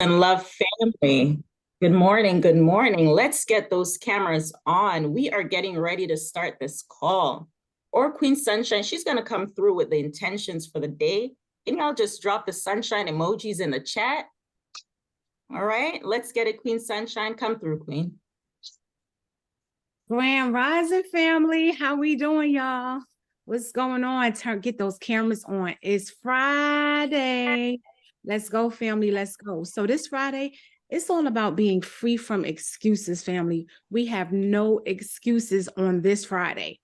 And love family. Good morning. Good morning. Let's get those cameras on. We are getting ready to start this call. Or Queen Sunshine, she's going to come through with the intentions for the day. Can y'all just drop the sunshine emojis in the chat? All right, let's get it, Queen Sunshine. Come through, Queen. Grand Rising family, how we doing, y'all? What's going on? Get those cameras on. It's Friday. Let's go, family. Let's go. So this Friday, it's all about being free from excuses, family. We have no excuses on this Friday.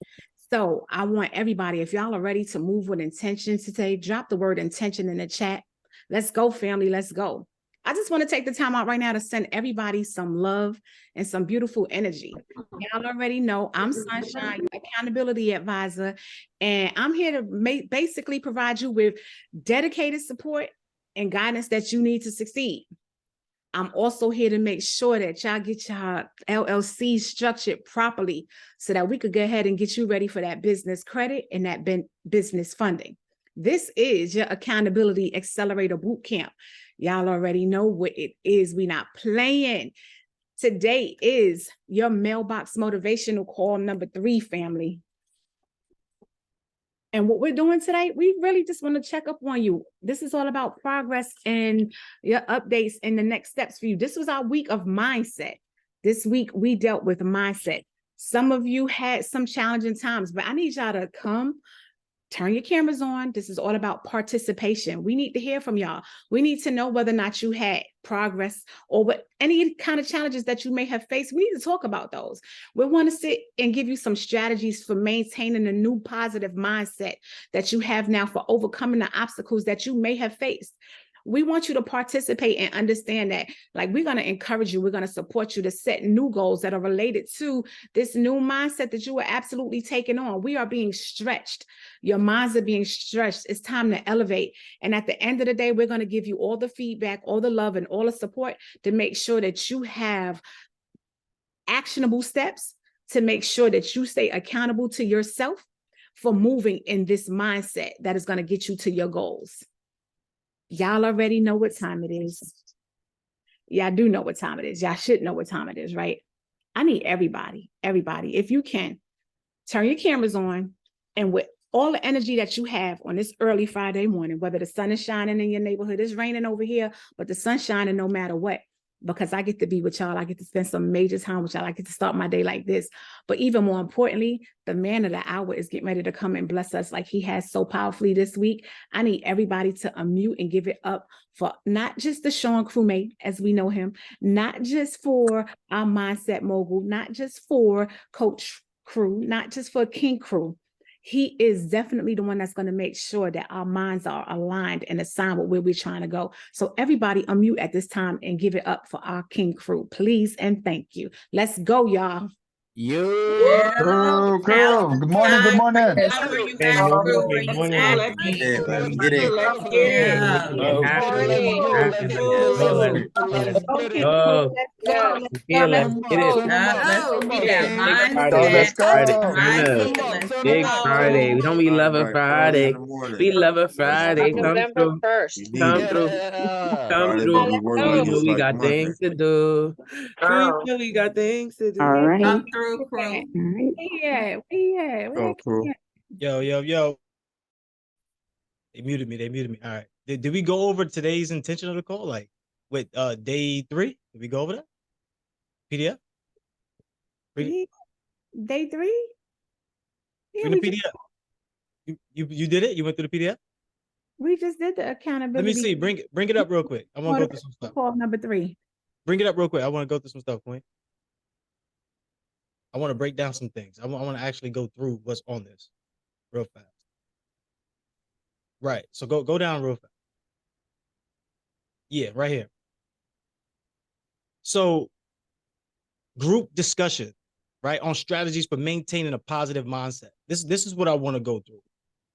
So I want everybody, if y'all are ready to move with intention today, drop the word intention in the chat. Let's go, family. Let's go. I just want to take the time out right now to send everybody some love and some beautiful energy. Y'all already know I'm Sunshine, your accountability advisor, and I'm here to basically provide you with dedicated support and guidance that you need to succeed. I'm also here to make sure that y'all get your LLC structured properly so that we could go ahead and get you ready for that business credit and that business funding. This is your Accountability Accelerator Bootcamp. Y'all already know what it is. We're not playing. Today is your mailbox motivational call number 3, family. And what we're doing today, we really just want to check up on you. This is all about progress and your updates and the next steps for you. This was our week of mindset. This week we dealt with mindset. Some of you had some challenging times, but I need y'all to come. Turn your cameras on. This is all about participation. We need to hear from y'all. We need to know whether or not you had progress or what any kind of challenges that you may have faced. We need to talk about those. We want to sit and give you some strategies for maintaining a new positive mindset that you have now for overcoming the obstacles that you may have faced. We want you to participate and understand that, like, we're going to encourage you. We're going to support you to set new goals that are related to this new mindset that you are absolutely taking on. We are being stretched. Your minds are being stretched. It's time to elevate. And at the end of the day, we're going to give you all the feedback, all the love, and all the support to make sure that you have actionable steps to make sure that you stay accountable to yourself for moving in this mindset that is going to get you to your goals. Y'all already know what time it is. Y'all do know what time it is. Y'all should know what time it is, right? I need everybody, if you can, turn your cameras on, and with all the energy that you have on this early Friday morning, whether the sun is shining in your neighborhood, it's raining over here, but the sun's shining no matter what, because I get to be with y'all. I get to spend some major time with y'all. I get to start my day like this. But even more importantly, the man of the hour is getting ready to come and bless us like he has so powerfully this week. I need everybody to unmute and give it up for not just the Sean crewmate, as we know him, not just for our mindset mogul, not just for Coach Crew, not just for King Crew. He is definitely the one that's going to make sure that our minds are aligned and assigned with where we're trying to go. So everybody unmute at this time and give it up for our King Crew, please and thank you. Let's go, y'all. Girl. Good morning. Good morning. Let's get it. Let's get Let's go. Big Friday. We don't be loving Friday. We love a Friday. Come through. Come through. Come through. We know we got things to do. We know we got things to do. All right. Come through, crew. Yeah. Yo. They muted me. All right. Did we go over today's intention of the call? Like with day 3? Did we go over that? PDF? Day 3? Yeah, the PDF. You did it? You went through the PDF? We just did the accountability. Let me see. Bring it up real quick. I want to go through some stuff. Call number 3. Bring it up real quick. I want to go through some stuff, Queen. I want to break down some things. I want to actually go through what's on this real fast. Right. So go down real fast. Yeah, right here. So group discussion, right, on strategies for maintaining a positive mindset. This is what I want to go through.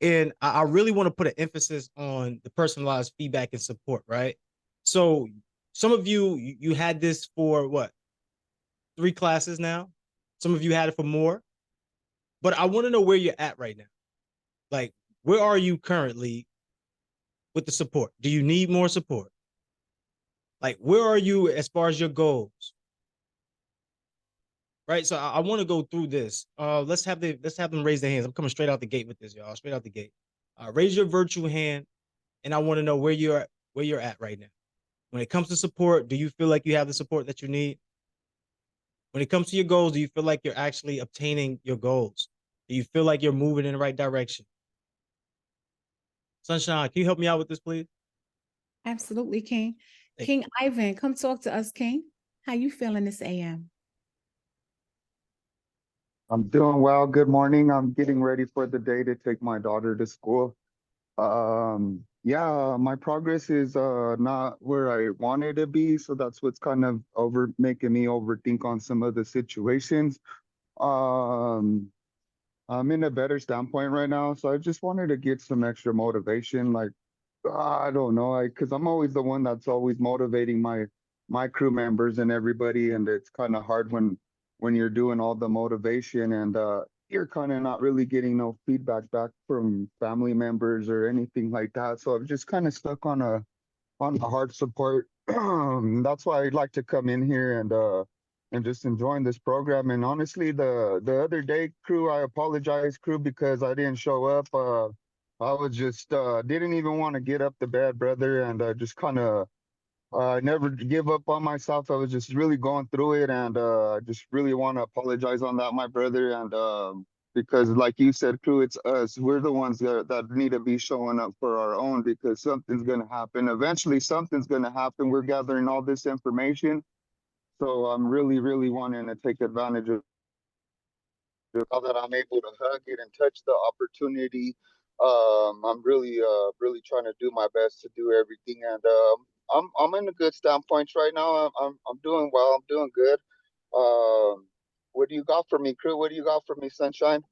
And I really want to put an emphasis on the personalized feedback and support, right? So some of you had this for what? 3 classes now. Some of you had it for more. But I want to know where you're at right now. Like, where are you currently with the support? Do you need more support? Like, where are you as far as your goals? Right. So I want to go through this. Let's have them raise their hands. I'm coming straight out the gate with this, y'all. Straight out the gate. Raise your virtual hand, and I want to know where you're at right now. When it comes to support, do you feel like you have the support that you need? When it comes to your goals, do you feel like you're actually obtaining your goals? Do you feel like you're moving in the right direction? Sunshine, can you help me out with this, please? Absolutely, King. Thank King Ivan, come talk to us, King. How you feeling this AM? I'm doing well. Good morning. I'm getting ready for the day to take my daughter to school. Yeah, my progress is not where I wanted to be, so that's what's kind of making me overthink on some of the situations. Um, I'm in a better standpoint right now, so I just wanted to get some extra motivation. Like, I don't know, because I'm always the one that's always motivating my crew members and everybody, and it's kind of hard when you're doing all the motivation and you're kind of not really getting no feedback back from family members or anything like that. So I'm just kind of stuck on a hard support. That's why I'd like to come in here and just enjoying this program. And honestly, the other day, crew, I apologize, crew, because I didn't show up. I was just didn't even want to get up to bed, brother, and just kind of never give up on myself. I was just really going through it, and I just really want to apologize on that, my brother. And because, like you said, crew, it's us. We're the ones that need to be showing up for our own, because something's going to happen. Eventually, something's going to happen. We're gathering all this information. So I'm really, really wanting to take advantage of now that I'm able to hug it and touch the opportunity. I'm really, really trying to do my best to do everything, and I'm in a good standpoint right now. I'm doing well. I'm doing good. What do you got for me, crew? What do you got for me, Sunshine?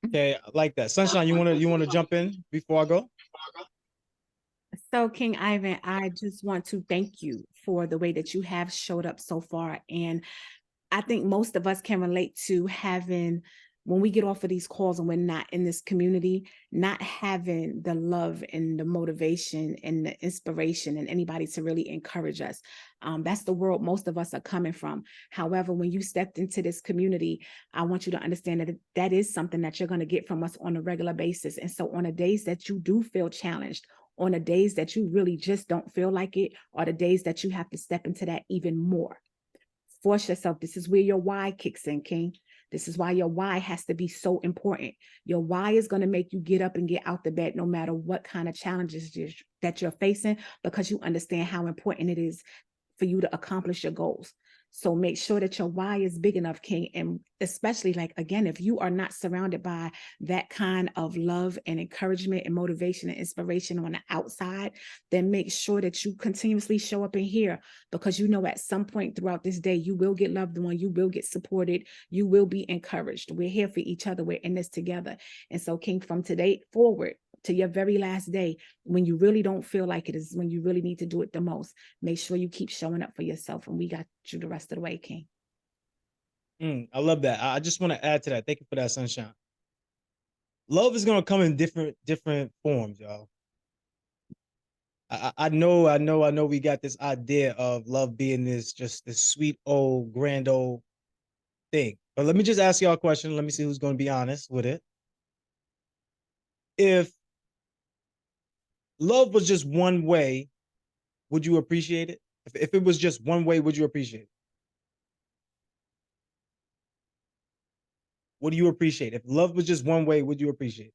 Okay, I like that. Sunshine, you wanna jump in before I go? So, King Ivan, I just want to thank you for the way that you have showed up so far. And I think most of us can relate to having, when we get off of these calls and we're not in this community, not having the love and the motivation and the inspiration and anybody to really encourage us. That's the world most of us are coming from. However, when you stepped into this community, I want you to understand that that is something that you're going to get from us on a regular basis. And so on the days that you do feel challenged, on the days that you really just don't feel like it, are the days that you have to step into that even more. Force yourself. This is where your why kicks in, King. This is why your why has to be so important. Your why is going to make you get up and get out the bed no matter what kind of challenges that you're facing, because you understand how important it is for you to accomplish your goals. So make sure that your why is big enough, King. And especially, like, again, if you are not surrounded by that kind of love and encouragement and motivation and inspiration on the outside, then make sure that you continuously show up in here, because you know at some point throughout this day, you will get loved on, you will get supported, you will be encouraged. We're here for each other. We're in this together. And so, King, from today forward to your very last day, when you really don't feel like it is when you really need to do it the most, make sure you keep showing up for yourself, and we got you the rest of the way, King. I love that. I just want to add to that. Thank you for that, Sunshine. Love is gonna come in different forms, y'all. I know we got this idea of love being this sweet old grand old thing. But let me just ask y'all a question. Let me see who's gonna be honest with it. If love was just one way, would you appreciate it? If it was just one way, would you appreciate it? What do you appreciate? If love was just one way, would you appreciate it?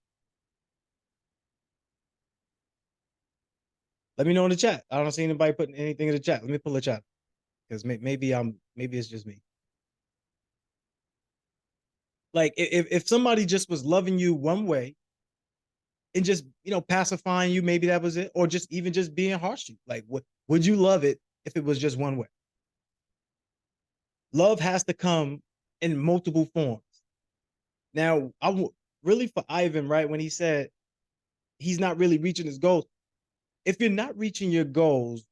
Let me know in the chat. I don't see anybody putting anything in the chat. Let me pull a chat, because maybe it's just me. Like, if somebody just was loving you one way and just, pacifying you, maybe that was it, or just even just being harsh to you. Like, would you love it if it was just one way? Love has to come in multiple forms. Now, really for Ivan, right, when he said he's not really reaching his goals, if you're not reaching your goals,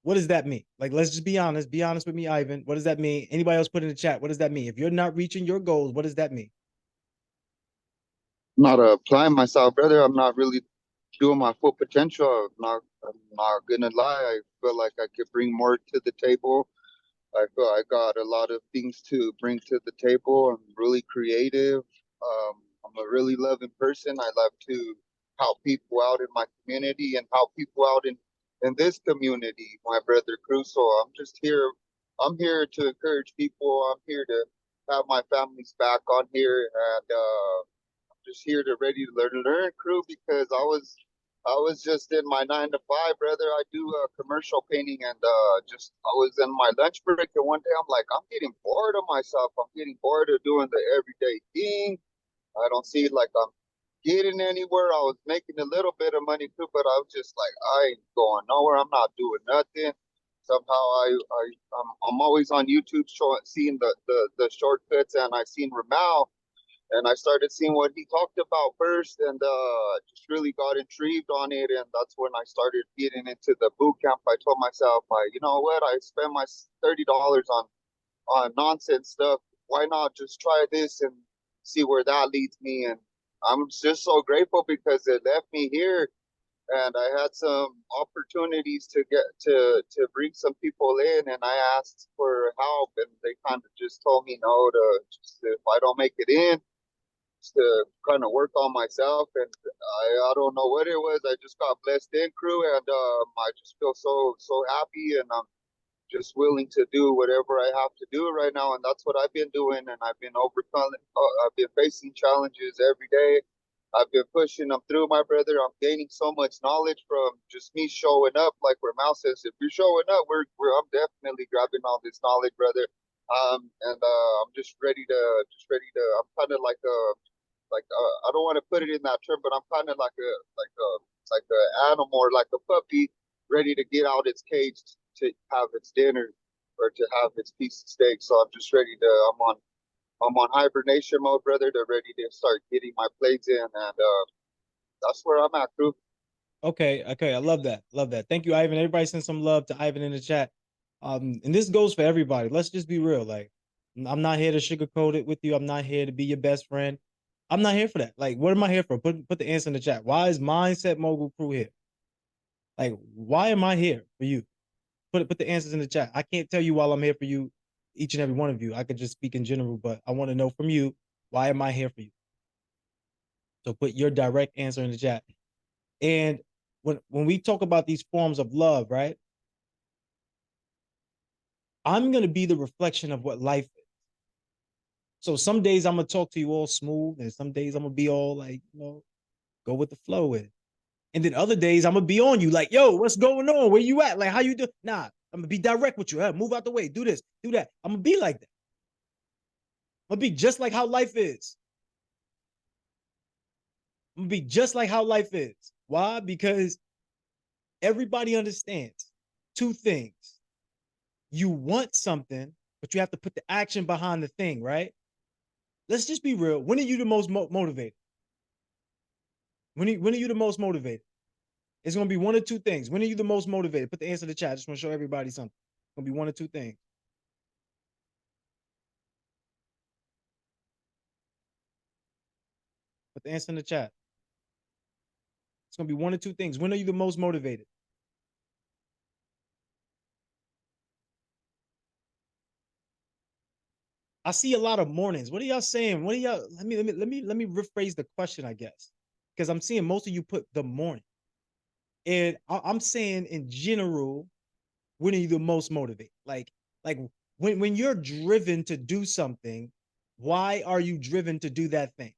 what does that mean? Like, let's just be honest. Be honest with me, Ivan. What does that mean? Anybody else put in the chat? What does that mean? If you're not reaching your goals, what does that mean? Not applying myself, brother. I'm not really doing my full potential. I'm not I'm not gonna lie. I feel like I could bring more to the table. I feel I got a lot of things to bring to the table. I'm really creative. I'm a really loving person. I love to help people out in my community and help people out in this community, my brother Crusoe. I'm just here. I'm here to encourage people. I'm here to have my family's back on here, and just here to ready to learn crew because I was just in my 9 to 5, brother. I do commercial painting, and just I was in my lunch break, and one day I'm like, I'm getting bored of myself. I'm getting bored of doing the everyday thing. I don't see like I'm getting anywhere. I was making a little bit of money too, but I was just like, I ain't going nowhere. I'm not doing nothing. Somehow I'm always on YouTube seeing the shortcuts, and I seen Ramal, and I started seeing what he talked about first, and just really got intrigued on it. And that's when I started getting into the boot camp. I told myself, you know what? I spent my $30 on nonsense stuff. Why not just try this and see where that leads me? And I'm just so grateful because it left me here, and I had some opportunities to get to bring some people in, and I asked for help, and they kind of just told me no to just if I don't make it in to kind of work on myself. And I don't know what it was. I just got blessed in crew, and I just feel so happy, and I'm just willing to do whatever I have to do right now. And that's what I've been doing, and I've been overcoming. I've been facing challenges every day. I've been pushing them through, my brother. I'm gaining so much knowledge from just me showing up. Like where Mal says, if you're showing up, I'm definitely grabbing all this knowledge, brother. And I'm just ready to. I'm kind of like I don't want to put it in that term, but I'm kind of like a animal or like a puppy ready to get out its cage to have its dinner or to have its piece of steak. So I'm just ready to. I'm on hibernation mode, brother. To ready to start getting my plates in, and that's where I'm at, crew. Okay, I love that. Love that. Thank you, Ivan. Everybody send some love to Ivan in the chat. And this goes for everybody. Let's just be real. Like, I'm not here to sugarcoat it with you. I'm not here to be your best friend. I'm not here for that. Like, what am I here for? Put the answer in the chat. Why is Mindset Mogul Crew here? Like, why am I here for you? Put the answers in the chat. I can't tell you while I'm here for you, each and every one of you. I could just speak in general, but I want to know from you, why am I here for you? So put your direct answer in the chat. And when we talk about these forms of love, right? I'm going to be the reflection of what life is. So some days I'm going to talk to you all smooth, and some days I'm going to be all like, go with the flow with it. And then other days I'm going to be on you like, yo, what's going on? Where you at? Like, how you do? Nah, I'm going to be direct with you. Hey, move out the way. Do this, do that. I'm going to be like that. I'm going to be just like how life is. I'm going to be just like how life is. Why? Because everybody understands two things. You want something, but you have to put the action behind the thing, right? Let's just be real. When are you the most motivated? When are you the most motivated? It's going to be one or two things. When are you the most motivated? Put the answer in the chat. I just want to show everybody something. It's going to be one or two things. Put the answer in the chat. It's going to be one or two things. When are you the most motivated? I see a lot of mornings. What are y'all saying? What are y'all? Let me rephrase the question, I guess, because I'm seeing most of you put the morning. And I'm saying in general, when are you the most motivated? Like when you're driven to do something, why are you driven to do that thing?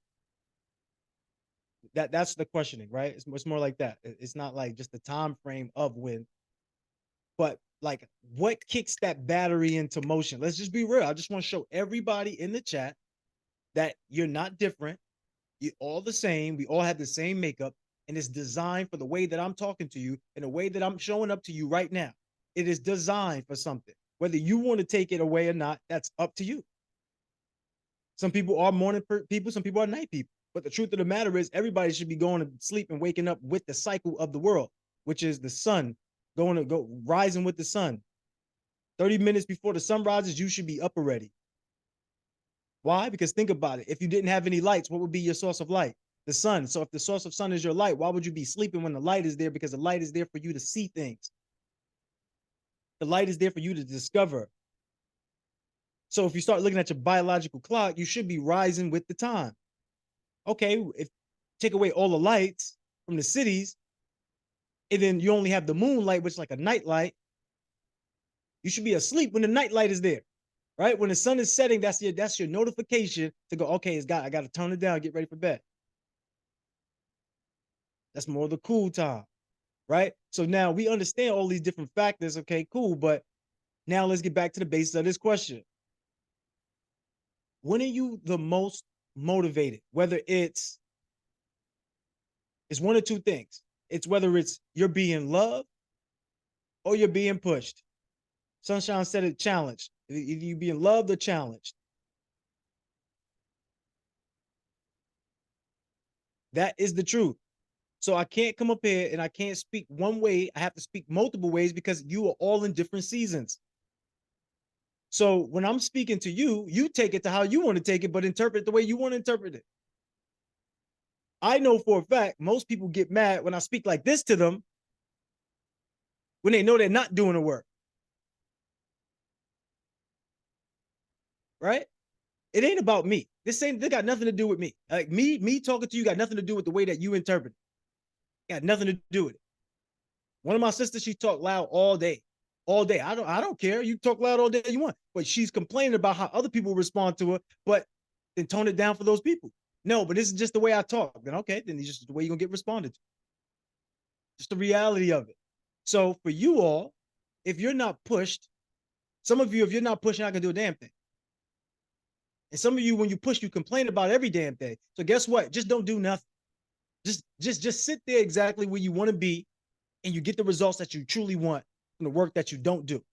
That's the questioning, right? It's more like that. It's not like just the time frame of when, but like what kicks that battery into motion? Let's just be real. I just want to show everybody in the chat that you're not different. You're all the same. We all have the same makeup, and it's designed for the way that I'm talking to you and the way that I'm showing up to you right now. It is designed for something. Whether you want to take it away or not, that's up to you. Some people are morning people, some people are night people. But the truth of the matter is everybody should be going to sleep and waking up with the cycle of the world, which is the sun rising with the sun. 30 minutes before the sun rises, you should be up already. Why? Because think about it. If you didn't have any lights, what would be your source of light? the sun. So if the source of sun is your light, why would you be sleeping when the light is there? Because the light is there for you to see things. The light is there for you to discover. So if you start looking at your biological clock, you should be rising with the time. Okay, if take away all the lights from the cities, and then you only have the moonlight, which is like a night light, you should be asleep when the night light is there, right? When the sun is setting, that's your notification to go, okay, I got to tone it down, get ready for bed. That's more of the cool time, right? So now we understand all these different factors. Okay, cool. But now let's get back to the basis of this question. When are you the most motivated? Whether it's one or two things. It's whether it's you're being loved or you're being pushed. Sunshine said it, challenged. Either you being loved or challenged. That is the truth. So I can't come up here and I can't speak one way. I have to speak multiple ways because you are all in different seasons. So when I'm speaking to you, you take it to how you want to take it, but interpret it the way you want to interpret it. I know for a fact, most people get mad when I speak like this to them when they know they're not doing the work. Right? It ain't about me. This got nothing to do with me. Like me talking to you got nothing to do with the way that you interpret it. Got nothing to do with it. One of my sisters, she talked loud all day. All day. I don't care. You talk loud all day you want. But she's complaining about how other people respond to her, but then tone it down for those people. No, but this is just the way I talk. Then okay, then it's just the way you're gonna get responded to. Just the reality of it. So for you all, if you're not pushed, some of you, if you're not pushing, I can do a damn thing. And some of you, when you push, you complain about every damn thing. So guess what? Just don't do nothing. Just sit there exactly where you want to be, and you get the results that you truly want from the work that you don't do.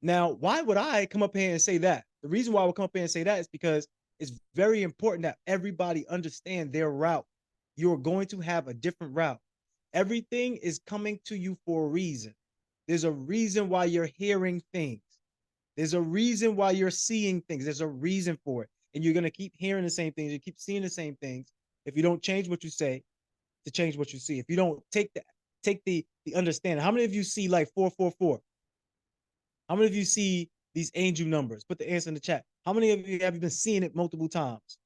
Now, why would I come up here and say that? The reason why I would come up here and say that is because it's very important that everybody understand their route. You're going to have a different route. Everything is coming to you for a reason. There's a reason why you're hearing things. There's a reason why you're seeing things. There's a reason for it. And you're going to keep hearing the same things. You keep seeing the same things. If you don't change what you say to change what you see. If you don't take the understanding. How many of you see like 444? How many of you see these angel numbers? Put the answer in the chat. How many of you have been seeing it multiple times?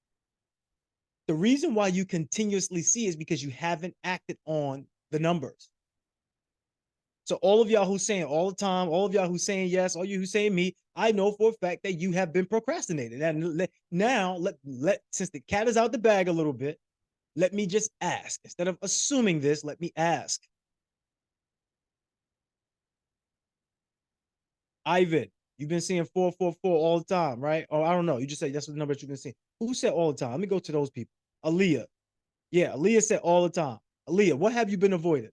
The reason why you continuously see is because you haven't acted on the numbers. So all of y'all who's saying all the time, all of y'all who's saying yes, all you who's saying me, I know for a fact that you have been procrastinating. And now, since the cat is out the bag a little bit, let me just ask. Instead of assuming this, let me ask. Ivan, you've been seeing 444 all the time, right? Or I don't know. You just said that's the number that you've been seeing. Who said all the time? Let me go to those people. Aaliyah. Yeah, Aaliyah said all the time. Aaliyah, what have you been avoiding?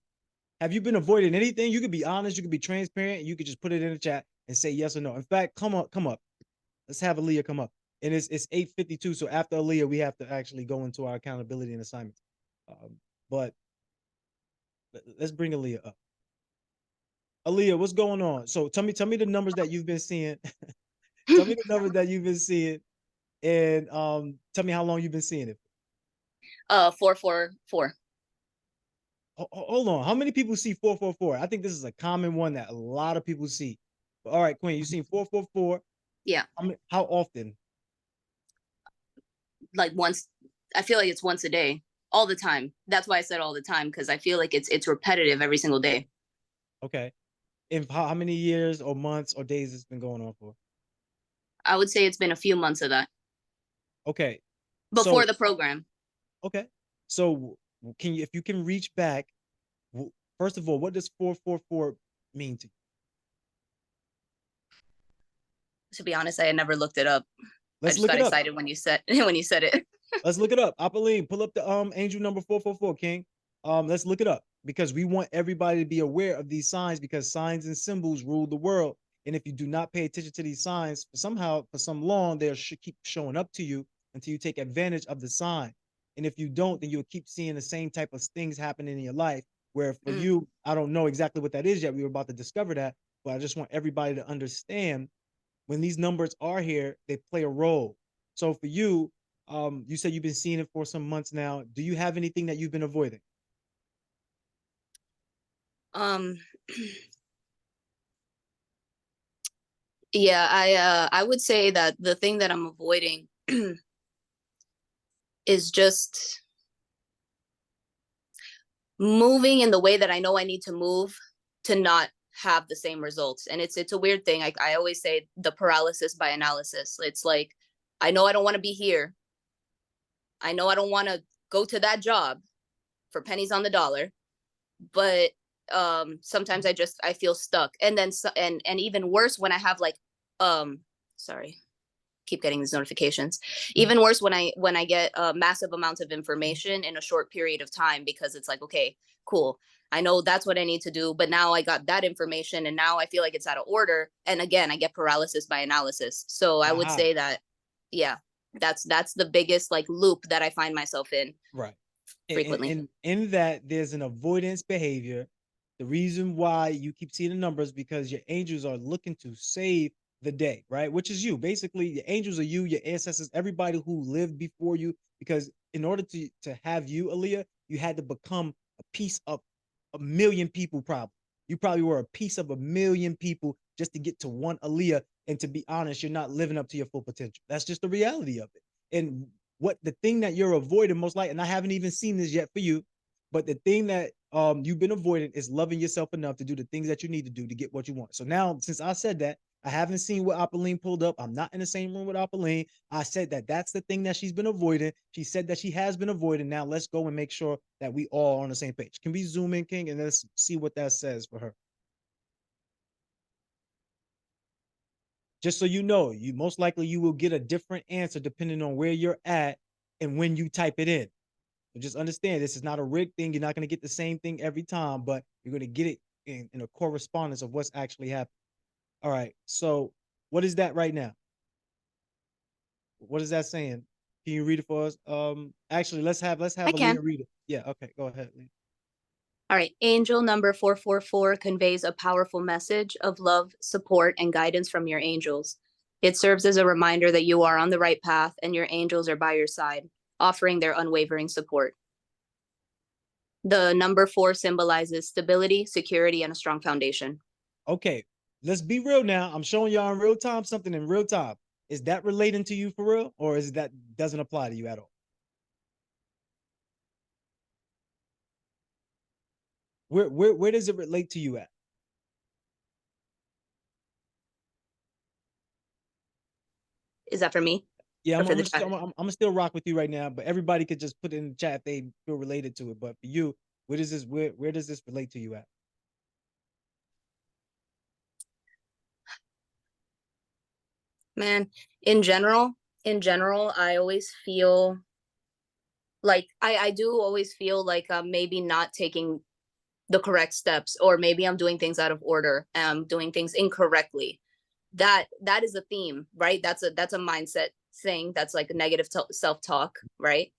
Have you been avoiding anything? You could be honest. You could be transparent. You could just put it in the chat and say yes or no. In fact, come up. Let's have Aaliyah come up. And it's 8:52. So after Aaliyah, we have to actually go into our accountability and assignments. But let's bring Aaliyah up. Aaliyah, what's going on? So tell me the numbers that you've been seeing. Tell me the numbers that you've been seeing, and tell me how long you've been seeing it. 444. Hold on. How many people see 444? I think this is a common one that a lot of people see. All right, Queen, you seen 444? Yeah. How often? Like once. I feel like it's once a day, all the time. That's why I said all the time, because I feel like it's repetitive every single day. Okay. And how many years or months or days it's been going on for? I would say it's been a few months of that. Okay. Before the program. Okay. So if you can reach back, first of all, what does 444 mean to you? To be honest, I had never looked it up. I just got excited when you said it. Let's look it up. Apeline, pull up the angel number 444, King. Let's look it up because we want everybody to be aware of these signs, because signs and symbols rule the world. And if you do not pay attention to these signs, for some long, they'll keep showing up to you until you take advantage of the sign. And if you don't, then you'll keep seeing the same type of things happening in your life, where for you, I don't know exactly what that is yet. We were about to discover that, but I just want everybody to understand when these numbers are here, they play a role. So for you, You said you've been seeing it for some months now. Do you have anything that you've been avoiding? Yeah, I would say that the thing that I'm avoiding is just moving in the way that I know I need to move to not have the same results. And it's a weird thing. I always say the paralysis by analysis. It's like, I know I don't want to be here. I know I don't want to go to that job for pennies on the dollar, but sometimes I feel stuck. And then and even worse when I have like sorry, keep getting these notifications. Even worse when I get massive amounts of information in a short period of time, because it's like, okay, cool, I know that's what I need to do, but now I got that information and now I feel like it's out of order, and again I get paralysis by analysis. So I would say that, yeah, that's the biggest like loop that I find myself in. Right. Frequently. And in that, there's an avoidance behavior. The reason why you keep seeing the numbers, because your angels are looking to save the day, right? Which is you. Basically, your angels are you, your ancestors, everybody who lived before you. Because in order to have you, Aaliyah, you had to become a piece of a million people. Probably you probably were a piece of a million people just to get to one Aaliyah. And to be honest, you're not living up to your full potential. That's just the reality of it. And what the thing that you're avoiding most likely, and I haven't even seen this yet for you, but the thing that you've been avoiding is loving yourself enough to do the things that you need to do to get what you want. So now, since I said that, I haven't seen what Apolline pulled up. I'm not in the same room with Apolline. I said that that's the thing that she's been avoiding. She said that she has been avoiding. Now let's go and make sure that we all on the same page. Can we zoom in, King, and let's see what that says for her? Just so you know, you most likely you will get a different answer depending on where you're at and when you type it in. So just understand, this is not a rigged thing. You're not going to get the same thing every time, but you're going to get it in a correspondence of what's actually happening. All right. So what is that right now? What is that saying? Can you read it for us? Actually, let's have Aaliyah read it. Yeah. Okay. Go ahead, Lee. All right. Angel number 444 conveys a powerful message of love, support, and guidance from your angels. It serves as a reminder that you are on the right path and your angels are by your side, offering their unwavering support. The number 4 symbolizes stability, security, and a strong foundation. Okay. Let's be real now. I'm showing y'all in real time something in real time. Is that relating to you for real? Or is that doesn't apply to you at all? Where does it relate to you at? Is that for me? Yeah, I'm gonna still rock with you right now, but everybody could just put it in the chat if they feel related to it. But for you, where does this relate to you at? Man, in general, I always feel like I do always feel like I'm maybe not taking the correct steps, or maybe I'm doing things out of order, doing things incorrectly. That is a theme, right? That's a mindset thing. That's like a negative self-talk, right?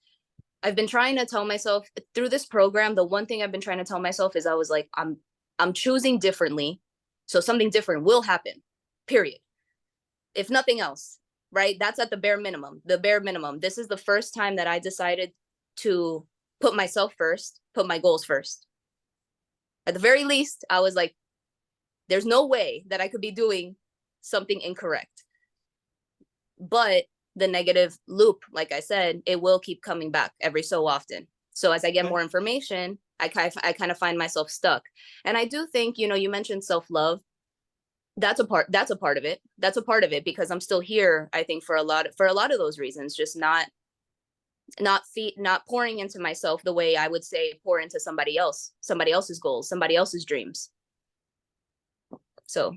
I've been trying to tell myself through this program, the one thing I've been trying to tell myself is I was like, I'm choosing differently, so something different will happen, period. If nothing else, right? That's at the bare minimum. This is the first time that I decided to put myself first, put my goals first. At the very least, I was like, there's no way that I could be doing something incorrect. But the negative loop, like I said, it will keep coming back every so often. So as I get more information, I kind of find myself stuck. And I do think, you mentioned self-love. That's a part of it. That's a part of it, because I'm still here, I think, for a lot of those reasons, just not pouring into myself the way I would say pour into somebody else's goals, somebody else's dreams. So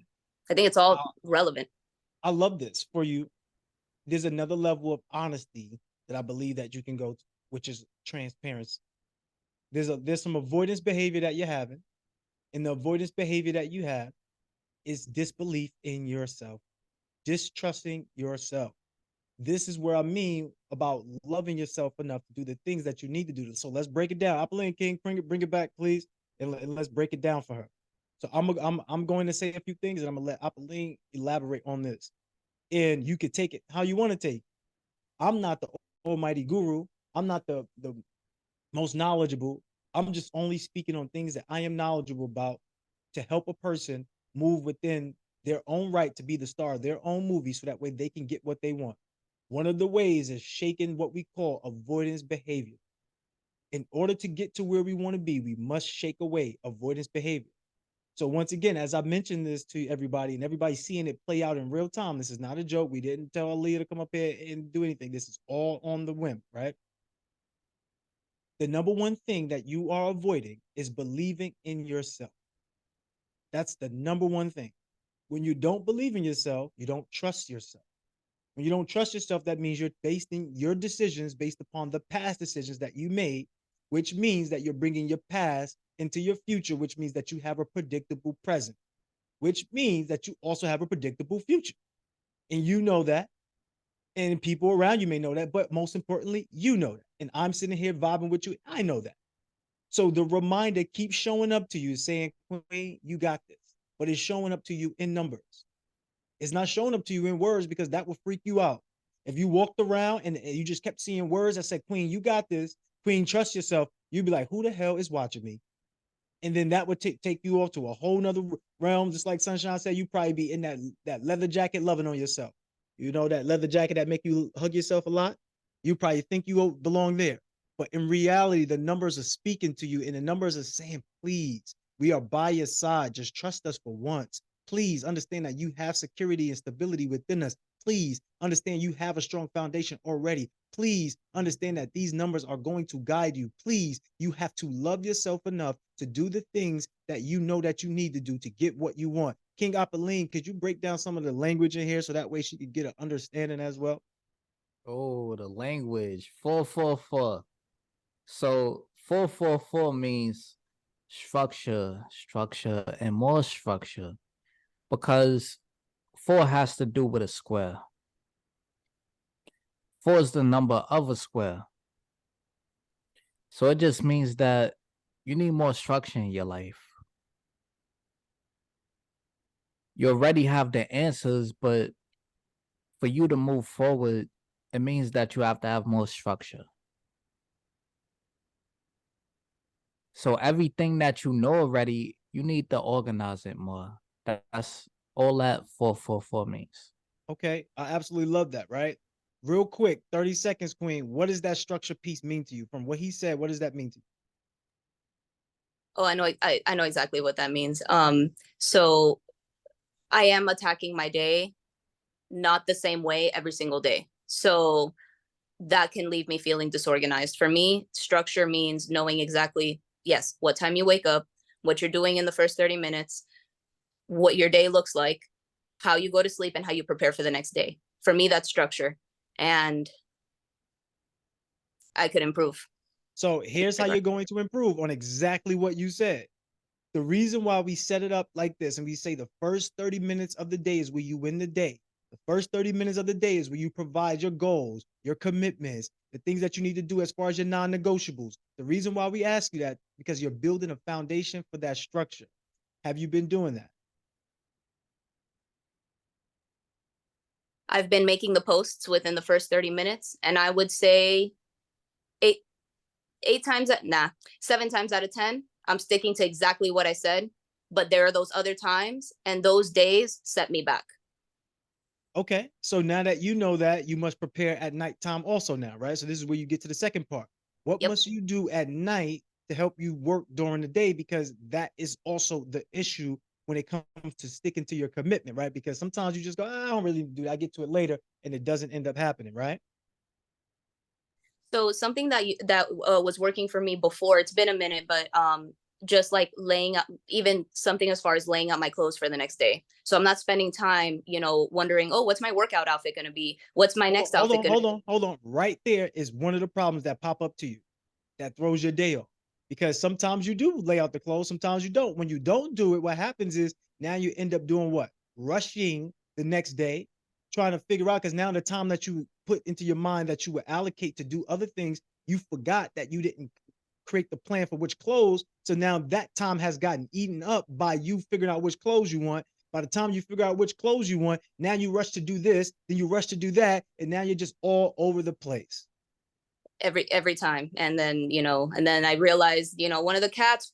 I think it's all relevant. I love this for you. There's another level of honesty that I believe that you can go to, which is transparency. There's some avoidance behavior that you're having, and the avoidance behavior that you have is disbelief in yourself, distrusting yourself. This is where I mean about loving yourself enough to do the things that you need to do. So let's break it down. Apolline King, bring it back, please, and let's break it down for her. So I'm going to say a few things, and I'm gonna let Apolline elaborate on this. And you could take it how you want to take. I'm not the almighty guru. I'm not the most knowledgeable. I'm just only speaking on things that I am knowledgeable about to help a person move within their own right to be the star of their own movie so that way they can get what they want. One of the ways is shaking what we call avoidance behavior. In order to get to where we want to be, we must shake away avoidance behavior. So once again, as I mentioned this to everybody and everybody's seeing it play out in real time, this is not a joke. We didn't tell Aaliyah to come up here and do anything. This is all on the whim, right? The number one thing that you are avoiding is believing in yourself. That's the number one thing. When you don't believe in yourself, you don't trust yourself. When you don't trust yourself, that means you're basing your decisions based upon the past decisions that you made, which means that you're bringing your past into your future, which means that you have a predictable present, which means that you also have a predictable future. And you know that. And people around you may know that, but most importantly, you know that. And I'm sitting here vibing with you. I know that. So the reminder keeps showing up to you saying, Queen, you got this. But it's showing up to you in numbers. It's not showing up to you in words because that will freak you out. If you walked around and you just kept seeing words that said, Queen, you got this. Queen, trust yourself. You'd be like, who the hell is watching me? And then that would take you off to a whole nother realm. Just like Sunshine said, you probably be in that leather jacket loving on yourself. You know, that leather jacket that make you hug yourself a lot. You probably think you belong there. But in reality, the numbers are speaking to you and the numbers are saying, please, we are by your side. Just trust us for once. Please understand that you have security and stability within us. Please understand you have a strong foundation already. Please understand that these numbers are going to guide you. Please, you have to love yourself enough to do the things that you know that you need to do to get what you want. King Apolline, could you break down some of the language in here so that way she could get an understanding as well? Oh, the language. 444. So 444 means structure, structure, and more structure. Because 4 has to do with a square. 4 is the number of a square. So it just means that you need more structure in your life. You already have the answers, but for you to move forward, it means that you have to have more structure. So everything that you know already, you need to organize it more. That's all that 444 means. Okay, I absolutely love that, right? Real quick, 30 seconds, Queen. What does that structure piece mean to you? From what he said, what does that mean to you? Oh, I know exactly what that means. So I am attacking my day not the same way every single day. So that can leave me feeling disorganized. For me, structure means knowing exactly, yes, what time you wake up, what you're doing in the first 30 minutes, what your day looks like, how you go to sleep, and how you prepare for the next day. For me, that's structure. And I could improve. So here's how you're going to improve on exactly what you said. The reason why we set it up like this and we say the first 30 minutes of the day is where you win the day. The first 30 minutes of the day is where you provide your goals, your commitments, the things that you need to do as far as your non-negotiables. The reason why we ask you that, because you're building a foundation for that structure. Have you been doing that? I've been making the posts within the first 30 minutes, and I would say 7 times out of 10, I'm sticking to exactly what I said, but there are those other times, and those days set me back. Okay, so now that you know that, you must prepare at nighttime also now, right? So this is where you get to the second part. What must you do at night to help you work during the day? Because that is also the issue when it comes to sticking to your commitment, right? Because sometimes you just go, I don't really do that. I get to it later, and it doesn't end up happening, right? So something that was working for me before, it's been a minute, but just like laying up, even something as far as laying out my clothes for the next day. So I'm not spending time, wondering, oh, what's my workout outfit going to be? What's my next outfit going to be? Hold on. Right there is one of the problems that pop up to you that throws your day off. Because sometimes you do lay out the clothes, sometimes you don't. When you don't do it, what happens is now you end up doing what? Rushing the next day, trying to figure out, because now the time that you put into your mind that you would allocate to do other things, you forgot that you didn't create the plan for which clothes. So now that time has gotten eaten up by you figuring out which clothes you want. By the time you figure out which clothes you want, now you rush to do this, then you rush to do that, and now you're just all over the place. every time. And then, and then I realized, one of the cats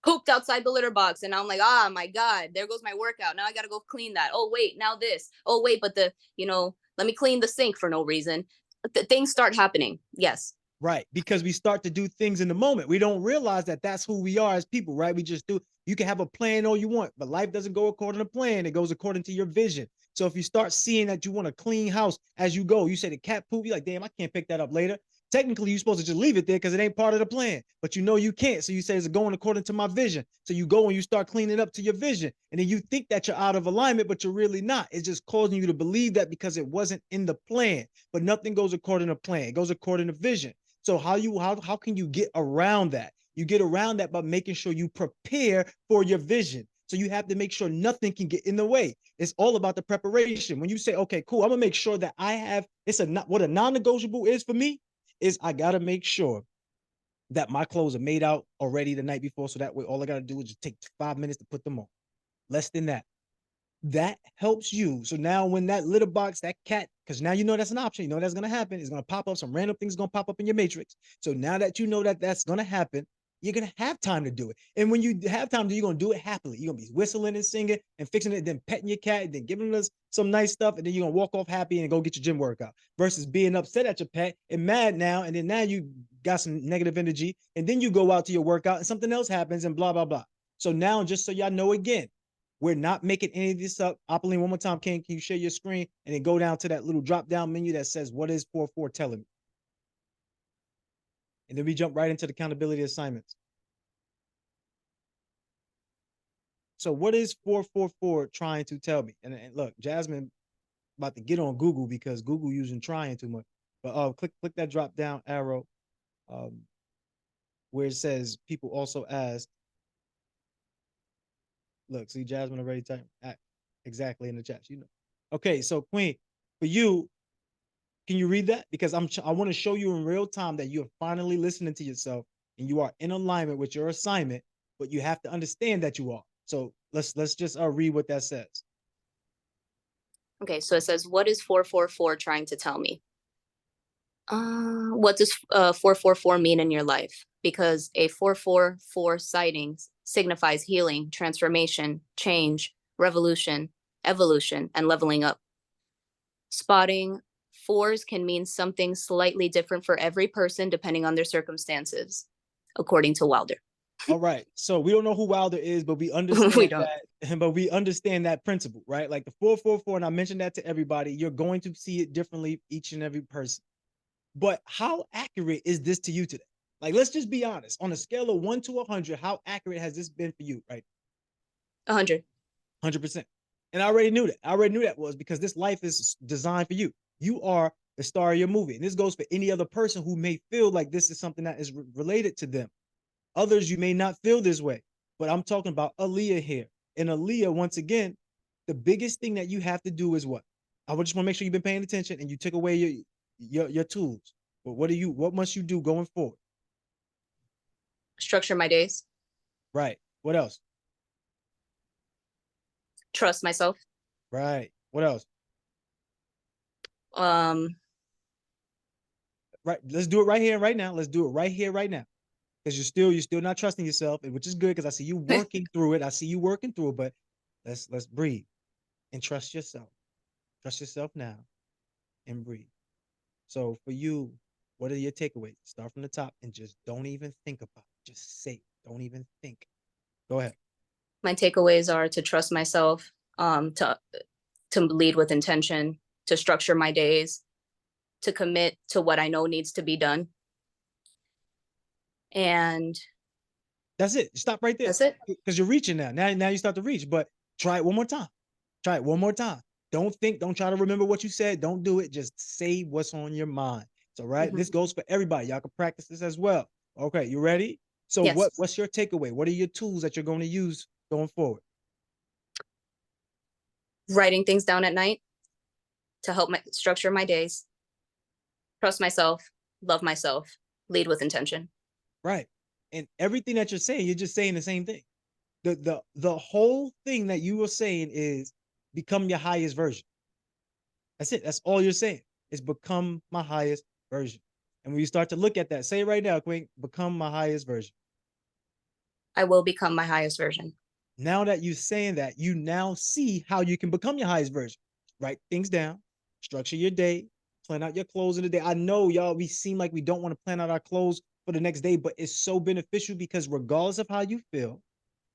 pooped outside the litter box, and I'm like, oh my God, there goes my workout. Now I got to go clean that. Oh wait, now this. Oh wait, but let me clean the sink for no reason. Things start happening. Yes. Right, because we start to do things in the moment. We don't realize that that's who we are as people, right? We just do. You can have a plan all you want, but life doesn't go according to plan. It goes according to your vision. So if you start seeing that you want a clean house as you go, you say the cat poop, you're like, damn, I can't pick that up later. Technically, you're supposed to just leave it there because it ain't part of the plan, but you know you can't. So you say, it's going according to my vision. So you go and you start cleaning up to your vision. And then you think that you're out of alignment, but you're really not. It's just causing you to believe that because it wasn't in the plan. But nothing goes according to plan. It goes according to vision. So how can you get around that? You get around that by making sure you prepare for your vision. So you have to make sure nothing can get in the way. It's all about the preparation. When you say, okay, cool, I'm gonna make sure that I have, what a non-negotiable is for me is I gotta make sure that my clothes are made out already the night before. So that way all I gotta do is just take 5 minutes to put them on. Less than that. That helps you. So now when that litter box, that cat, because now you know that's an option, you know that's going to happen. It's going to pop up. Some random things going to pop up in your matrix. So now that you know that that's going to happen, you're going to have time to do it. And when you have time, you're going to do it happily. You're going to be whistling and singing and fixing it, then petting your cat, and then giving us some nice stuff. And then you're going to walk off happy and go get your gym workout versus being upset at your pet and mad now. And then now you got some negative energy. And then you go out to your workout and something else happens and blah, blah, blah. So now, just so y'all know again, we're not making any of this up. Opaline, one more time, can you share your screen and then go down to that little drop-down menu that says, what is 4-4 telling me? And then we jump right into the accountability assignments. So what is 4-4-4 trying to tell me? And look, Jasmine about to get on Google because Google using trying too much. But click that drop-down arrow where it says people also ask. Look, see Jasmine already typed exactly in the chat. You know. Okay, so Queen, for you, can you read that? Because I want to show you in real time that you are finally listening to yourself and you are in alignment with your assignment, but you have to understand that you are. So let's just read what that says. Okay, so it says, what is 4-4-4 trying to tell me? What does 4-4-4 mean in your life? Because a 4-4-4 sighting signifies healing, transformation, change, revolution, evolution, and leveling up. Spotting 4s can mean something slightly different for every person depending on their circumstances, according to Wilder. All right. So we don't know who Wilder is, but we understand that. But we understand that principle, right? Like the 4-4-4, and I mentioned that to everybody. You're going to see it differently, each and every person. But how accurate is this to you today? Like, let's just be honest. On a scale of 1 to 100, how accurate has this been for you, right? 100. 100%. And I already knew that. I already knew that was because this life is designed for you. You are the star of your movie. And this goes for any other person who may feel like this is something that is related to them. Others, you may not feel this way, but I'm talking about Aaliyah here. And Aaliyah, once again, the biggest thing that you have to do is what? I just want to make sure you've been paying attention and you took away your tools. But what must you do going forward? Structure my days. Right. What else? Trust myself. Right. What else? Right. Let's do it right here, right now. Let's do it right here, right now. Because you're still not trusting yourself, which is good because I see you working through it. I see you working through it, but let's breathe and trust yourself. Trust yourself now and breathe. So for you, what are your takeaways? Start from the top and just don't even think about it. Just say it. Don't even think. Go ahead. My takeaways are to trust myself, to lead with intention, to structure my days, to commit to what I know needs to be done. And that's it. Stop right there. That's it. Because you're reaching now. Now you start to reach, but try it one more time. Try it one more time. Don't think, don't try to remember what you said. Don't do it. Just say what's on your mind. So, right. This goes for everybody. Y'all can practice this as well. Okay. You ready? So yes. What's your takeaway? What are your tools that you're going to use going forward? Writing things down at night to help structure my days. Trust myself, love myself, lead with intention. Right. And everything that you're saying, you're just saying the same thing. The whole thing that you were saying is become your highest version. That's it. That's all you're saying is become my highest version. And when you start to look at that, say it right now, Queen, become my highest version. I will become my highest version. Now that you're saying that, you now see how you can become your highest version. Write things down, structure your day, plan out your clothes in the day. I know y'all, we seem like we don't want to plan out our clothes for the next day, but it's so beneficial because regardless of how you feel,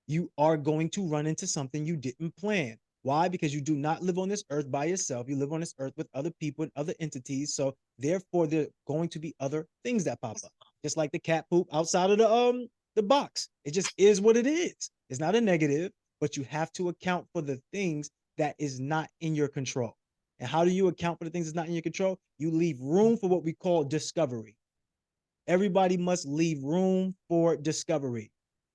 you are going to run into something you didn't plan. Why? Because you do not live on this earth by yourself. You live on this earth with other people and other entities. So therefore, there are going to be other things that pop up. Just like the cat poop outside of the box. It just is what it is. It's not a negative, but you have to account for the things that is not in your control. And how do you account for the things that's not in your control? You leave room for what we call discovery. Everybody must leave room for discovery.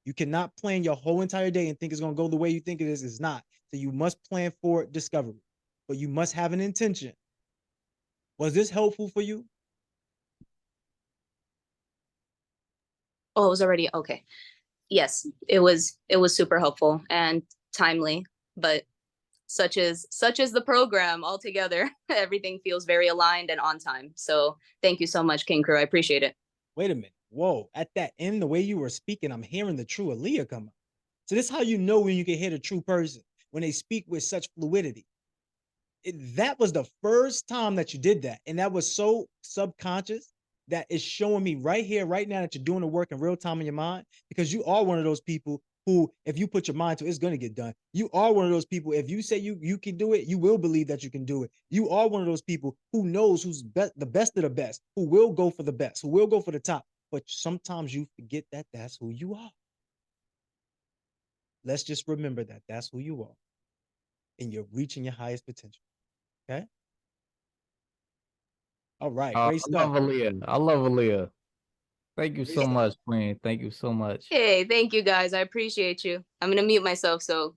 You cannot plan your whole entire day and think it's going to go the way you think it is. It's not. So you must plan for discovery, but you must have an intention. Was this helpful for you? Oh, it was already okay. Yes, it was super helpful and timely, but such is the program altogether. Everything feels very aligned and on time. So thank you so much, King Crew. I appreciate it. Wait a minute. Whoa, at that end, the way you were speaking, I'm hearing the true Aaliyah come up. So this is how you know when you can hear the true person, when they speak with such fluidity. That was the first time that you did that. And that was so subconscious that it's showing me right here, right now, that you're doing the work in real time in your mind, because you are one of those people who, if you put your mind to it, it's going to get done. You are one of those people, if you say you can do it, you will believe that you can do it. You are one of those people who knows who's the best of the best, who will go for the best, who will go for the top. But sometimes you forget that that's who you are. Let's just remember that that's who you are. And you're reaching your highest potential. Okay? All right. Great stuff. I love Aaliyah. Thank you so much, Queen. Thank you so much. Hey, thank you guys. I appreciate you. I'm going to mute myself. So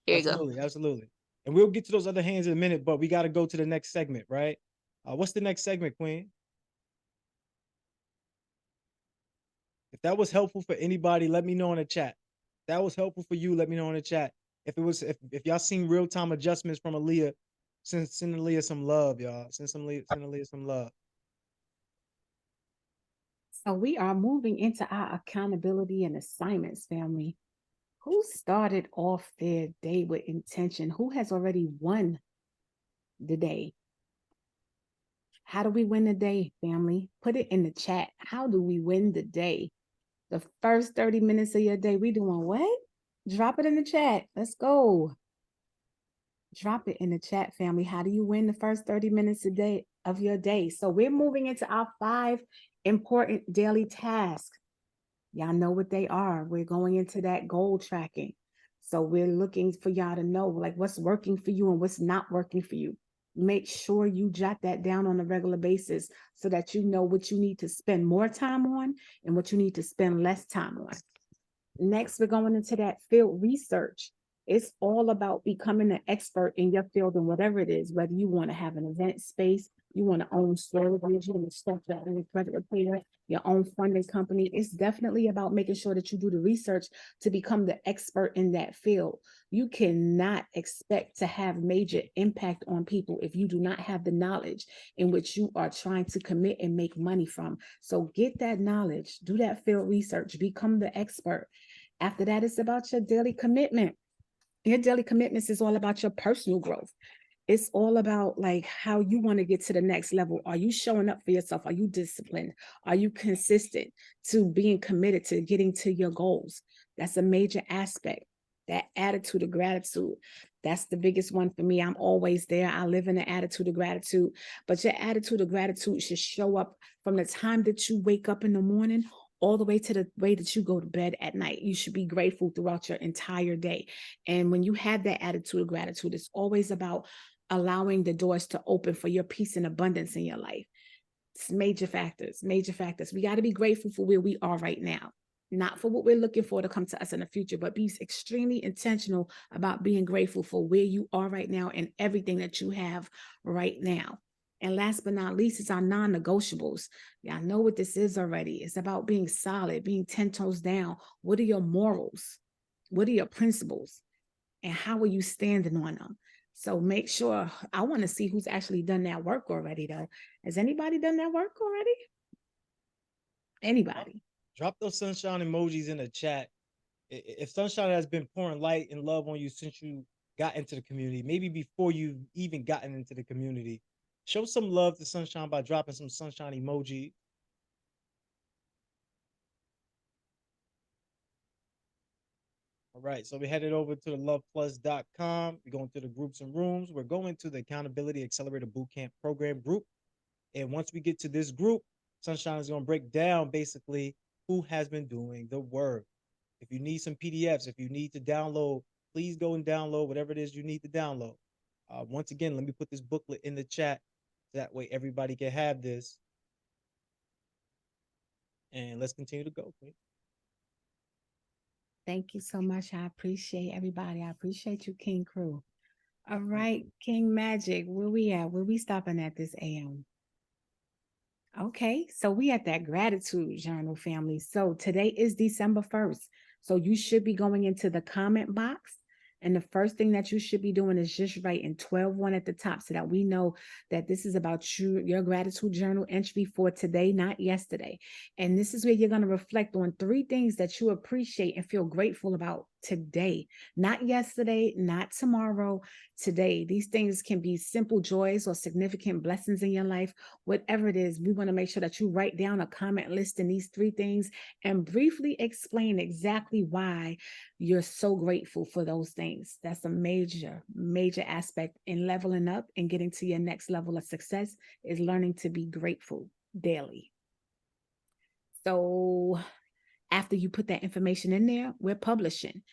here you go. Absolutely. And we'll get to those other hands in a minute, but we got to go to the next segment, right? What's the next segment, Queen? If that was helpful for anybody, let me know in the chat. If that was helpful for you, let me know in the chat. If y'all seen real-time adjustments from Aaliyah, send Aaliyah some love, y'all. Send Aaliyah some love. So we are moving into our accountability and assignments, family. Who started off their day with intention? Who has already won the day? How do we win the day, family? Put it in the chat. How do we win the day? The first 30 minutes of your day, we doing what? Drop it in the chat. Let's go. Drop it in the chat, family. How do you win the first 30 minutes a day of your day? So we're moving into our 5 important daily tasks. Y'all know what they are. We're going into that goal tracking. So we're looking for y'all to know like what's working for you and what's not working for you. Make sure you jot that down on a regular basis so that you know what you need to spend more time on and what you need to spend less time on. Next, we're going into that field research. It's all about becoming an expert in your field and whatever it is, whether you want to have an event space, you want to own storage, you want to start that in a credit repair, your own funding company. It's definitely about making sure that you do the research to become the expert in that field. You cannot expect to have major impact on people if you do not have the knowledge in which you are trying to commit and make money from. So get that knowledge, do that field research, become the expert. After that, it's about your daily commitment. Your daily commitments is all about your personal growth. It's all about like how you want to get to the next level. Are you showing up for yourself? Are you disciplined? Are you consistent to being committed to getting to your goals? That's a major aspect. That attitude of gratitude. That's the biggest one for me. I'm always there. I live in an attitude of gratitude. But your attitude of gratitude should show up from the time that you wake up in the morning all the way to the way that you go to bed at night. You should be grateful throughout your entire day. And when you have that attitude of gratitude, it's always about allowing the doors to open for your peace and abundance in your life. It's major factors. We got to be grateful for where we are right now, not for what we're looking for to come to us in the future, but be extremely intentional about being grateful for where you are right now and everything that you have right now. And last but not least, it's our non-negotiables. Y'all know what this is already. It's about being solid, being 10 toes down. What are your morals? What are your principles? And how are you standing on them? So make sure, I want to see who's actually done that work already though. Has anybody done that work already? Anybody. Drop those sunshine emojis in the chat. If sunshine has been pouring light and love on you since you got into the community, maybe before you've even gotten into the community, show some love to sunshine by dropping some sunshine emoji. All right, so we headed over to the loveplus.com. We're going to the groups and rooms. We're going to the Accountability Accelerator Bootcamp Program group. And once we get to this group, Sunshine is going to break down basically who has been doing the work. If you need some PDFs, if you need to download, please go and download whatever it is you need to download. Once again, let me put this booklet in the chat. That way everybody can have this. And let's continue to go. Thank you so much. I appreciate everybody. I appreciate you, King Crew. All right, King Magic, where we at? Where we stopping at this AM? Okay, so we at that gratitude journal, family. So today is December 1st. So you should be going into the comment box. And the first thing that you should be doing is just writing 12-1 at the top so that we know that this is about you, your gratitude journal entry for today, not yesterday. And this is where you're going to reflect on 3 things that you appreciate and feel grateful about today, not yesterday, not tomorrow, today. These things can be simple joys or significant blessings in your life. Whatever it is, we want to make sure that you write down a comment list in these 3 things and briefly explain exactly why you're so grateful for those things. That's a major, major aspect in leveling up and getting to your next level of success, is learning to be grateful daily. So after you put that information in there, we're publishing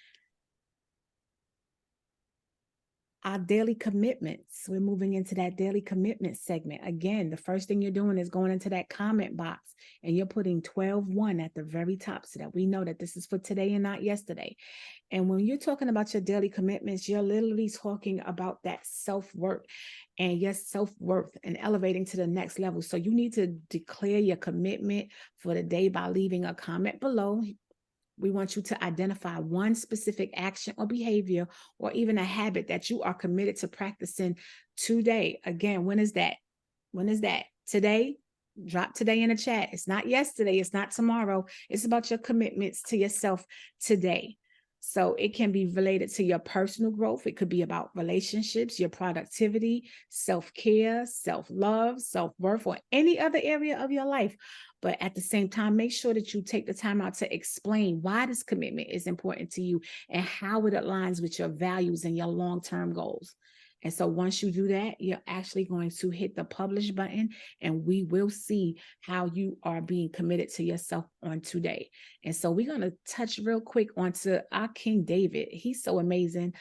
our daily commitments. We're moving into that daily commitment segment. Again, the first thing you're doing is going into that comment box and you're putting 12-1 at the very top so that we know that this is for today and not yesterday. And when you're talking about your daily commitments, you're literally talking about that self-worth and your self-worth and elevating to the next level. So you need to declare your commitment for the day by leaving a comment below. We want you to identify one specific action or behavior or even a habit that you are committed to practicing today. Again, when is that? When is that? Today? Drop today in the chat. It's not yesterday. It's not tomorrow. It's about your commitments to yourself today. So it can be related to your personal growth. It could be about relationships, your productivity, self-care, self-love, self-worth, or any other area of your life. But at the same time, make sure that you take the time out to explain why this commitment is important to you and how it aligns with your values and your long-term goals. And so once you do that, you're actually going to hit the publish button and we will see how you are being committed to yourself on today. And so we're going to touch real quick onto our King David. He's so amazing.